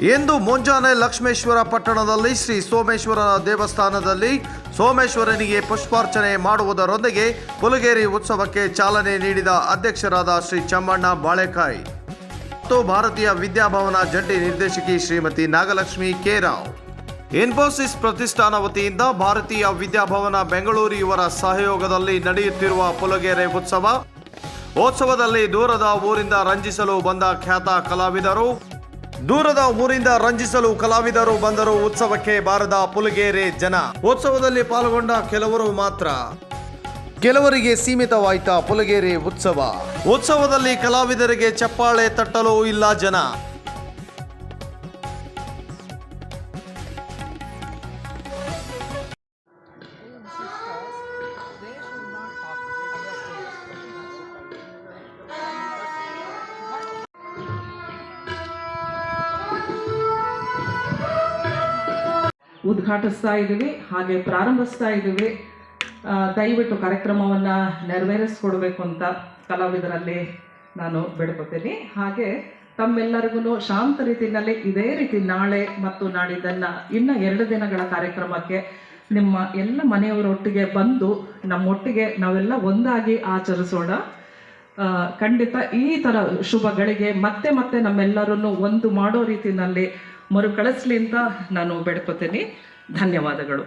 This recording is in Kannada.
ಇಂದು ಮುಂಜಾನೆ ಲಕ್ಷ್ಮೇಶ್ವರ ಪಟ್ಟಣದಲ್ಲಿ ಶ್ರೀ ಸೋಮೇಶ್ವರ ದೇವಸ್ಥಾನದಲ್ಲಿ ಸೋಮೇಶ್ವರನಿಗೆ ಪುಷ್ಪಾರ್ಚನೆ ಮಾಡುವುದರೊಂದಿಗೆ ಪುಲಗೇರಿ ಉತ್ಸವಕ್ಕೆ ಚಾಲನೆ ನೀಡಿದ ಅಧ್ಯಕ್ಷರಾದ ಶ್ರೀ ಚಮ್ಮಣ್ಣ ಬಾಳೆಕಾಯಿ ಮತ್ತು ಭಾರತೀಯ ವಿದ್ಯಾಭವನ ಜಂಟಿ ನಿರ್ದೇಶಕಿ ಶ್ರೀಮತಿ ನಾಗಲಕ್ಷ್ಮಿ ಕೆ ರಾವ್. ಇನ್ಫೋಸಿಸ್ ಪ್ರತಿಷ್ಠಾನ ವತಿಯಿಂದ ಭಾರತೀಯ ವಿದ್ಯಾಭವನ ಬೆಂಗಳೂರು ಇವರ ಸಹಯೋಗದಲ್ಲಿ ನಡೆಯುತ್ತಿರುವ ಪುಲಗೇರಿ ಉತ್ಸವದಲ್ಲಿ ದೂರದ ಊರಿಂದ ರಂಜಿಸಲು ಬಂದರು. ಉತ್ಸವಕ್ಕೆ ಬಾರದ ಪುಲಗೇರಿ ಜನ. ಉತ್ಸವದಲ್ಲಿ ಪಾಲ್ಗೊಂಡ ಕೆಲವರು ಮಾತ್ರ. ಕೆಲವರಿಗೆ ಸೀಮಿತವಾಯ್ತ ಪುಲಗೇರಿ ಉತ್ಸವದಲ್ಲಿ ಕಲಾವಿದರಿಗೆ ಚಪ್ಪಾಳೆ ತಟ್ಟಲು ಇಲ್ಲ ಜನ. ಉದ್ಘಾಟಿಸ್ತಾ ಇದ್ದೀವಿ, ಹಾಗೆ ಪ್ರಾರಂಭಿಸ್ತಾ ಇದ್ದೀವಿ. ದಯವಿಟ್ಟು ಕಾರ್ಯಕ್ರಮವನ್ನು ನೆರವೇರಿಸ್ಕೊಡ್ಬೇಕು ಅಂತ ಕಲಾವಿದರಲ್ಲಿ ನಾನು ಬೇಡ್ಕೊತೀನಿ. ಹಾಗೆ ತಮ್ಮೆಲ್ಲರಿಗೂ ಶಾಂತ ರೀತಿಯಲ್ಲಿ ಇದೇ ರೀತಿ ನಾಳೆ ಮತ್ತು ನಾಡಿದ್ದನ್ನು ಇನ್ನು 2 ದಿನಗಳ ಕಾರ್ಯಕ್ರಮಕ್ಕೆ ನಿಮ್ಮ ಎಲ್ಲ ಮನೆಯವರೊಟ್ಟಿಗೆ ಬಂದು ನಮ್ಮೊಟ್ಟಿಗೆ ನಾವೆಲ್ಲ ಒಂದಾಗಿ ಆಚರಿಸೋಣ. ಖಂಡಿತ ಈ ಥರ ಶುಭಗಳಿಗೆ ಮತ್ತೆ ಮತ್ತೆ ನಮ್ಮೆಲ್ಲರನ್ನು ಒಂದು ಮಾಡೋ ರೀತಿಯಲ್ಲಿ ಮರುಕಳಿಸ್ಲಿ ಅಂತ ನಾನು ಬೇಡ್ಕೊತೀನಿ. ಧನ್ಯವಾದಗಳು.